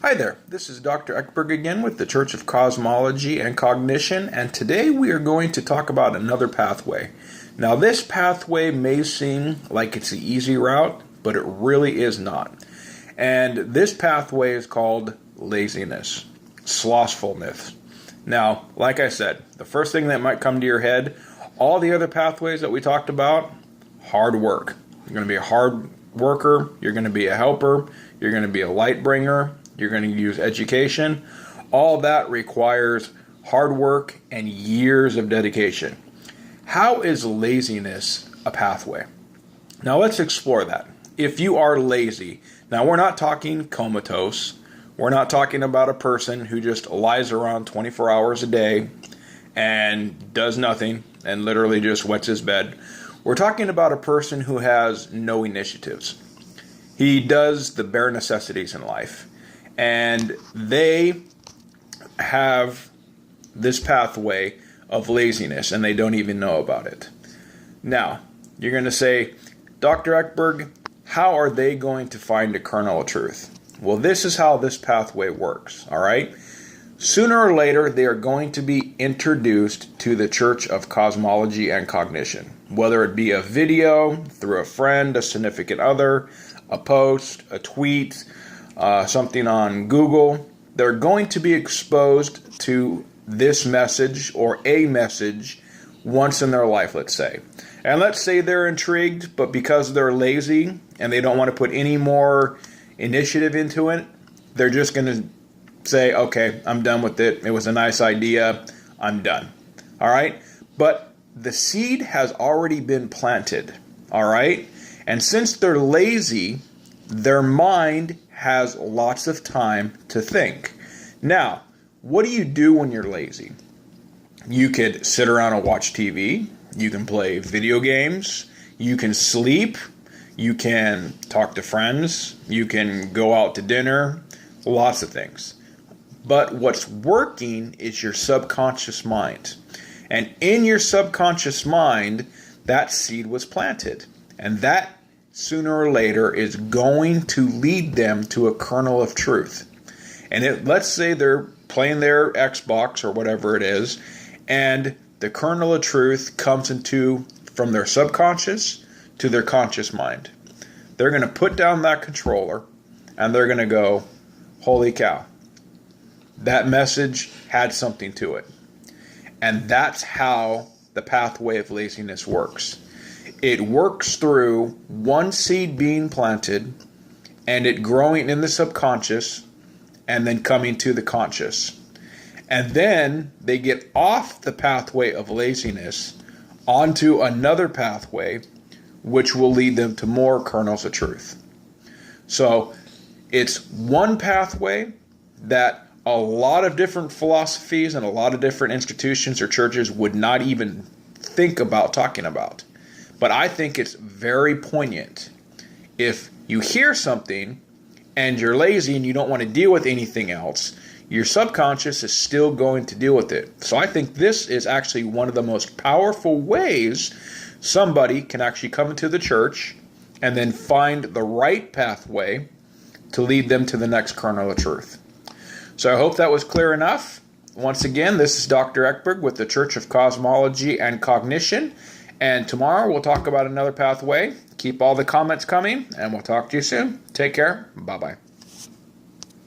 Hi there, this is Dr. Eckberg again with the Church of Cosmology and Cognition, and today we are going to talk about another pathway. Now, this pathway may seem like it's the easy route, but it really is not. And this pathway is called laziness, slothfulness. Now, like I said, the first thing that might come to your head, all the other pathways that we talked about, hard work. You're going to be a hard worker, you're going to be a helper, you're going to be a light bringer, you're going to use education. All that requires hard work and years of dedication. How is laziness a pathway? Now let's explore that. If you are lazy, now we're not talking comatose. We're not talking about a person who just lies around 24 hours a day and does nothing and literally just wets his bed. We're talking about a person who has no initiatives. He does the bare necessities in life. And they have this pathway of laziness, and they don't even know about it. Now, you're going to say, Dr. Eckberg, how are they going to find a kernel of truth? Well, this is how this pathway works, all right? Sooner or later, they are going to be introduced to the Church of Cosmology and Cognition, whether it be a video, through a friend, a significant other, a post, a tweet, something on Google. They're going to be exposed to this message or a message once in their life, let's say. And let's say they're intrigued, but because they're lazy and they don't want to put any more initiative into it, they're just going to say, okay, I'm done with it. It was a nice idea. I'm done. All right? But the seed has already been planted. All right? And since they're lazy, their mind has lots of time to think. Now, what do you do when you're lazy? You could sit around and watch TV. You can play video games. You can sleep. You can talk to friends. You can go out to dinner. Lots of things. But what's working is your subconscious mind. And in your subconscious mind, that seed was planted. And that sooner or later is going to lead them to a kernel of truth. And let's say they're playing their Xbox or whatever it is, and the kernel of truth comes from their subconscious to their conscious mind. They're going to put down that controller and they're going to go, holy cow, that message had something to it. And that's how the pathway of laziness works. It works through one seed being planted and it growing in the subconscious and then coming to the conscious. And then they get off the pathway of laziness onto another pathway which will lead them to more kernels of truth. So it's one pathway that a lot of different philosophies and a lot of different institutions or churches would not even think about talking about. But I think it's very poignant. If you hear something and you're lazy and you don't want to deal with anything else, your subconscious is still going to deal with it. So I think this is actually one of the most powerful ways somebody can actually come into the church and then find the right pathway to lead them to the next kernel of truth. So I hope that was clear enough. Once again, this is Dr. Eckberg with the Church of Cosmology and Cognition. And tomorrow we'll talk about another pathway. Keep all the comments coming, and we'll talk to you soon. Take care. Bye-bye.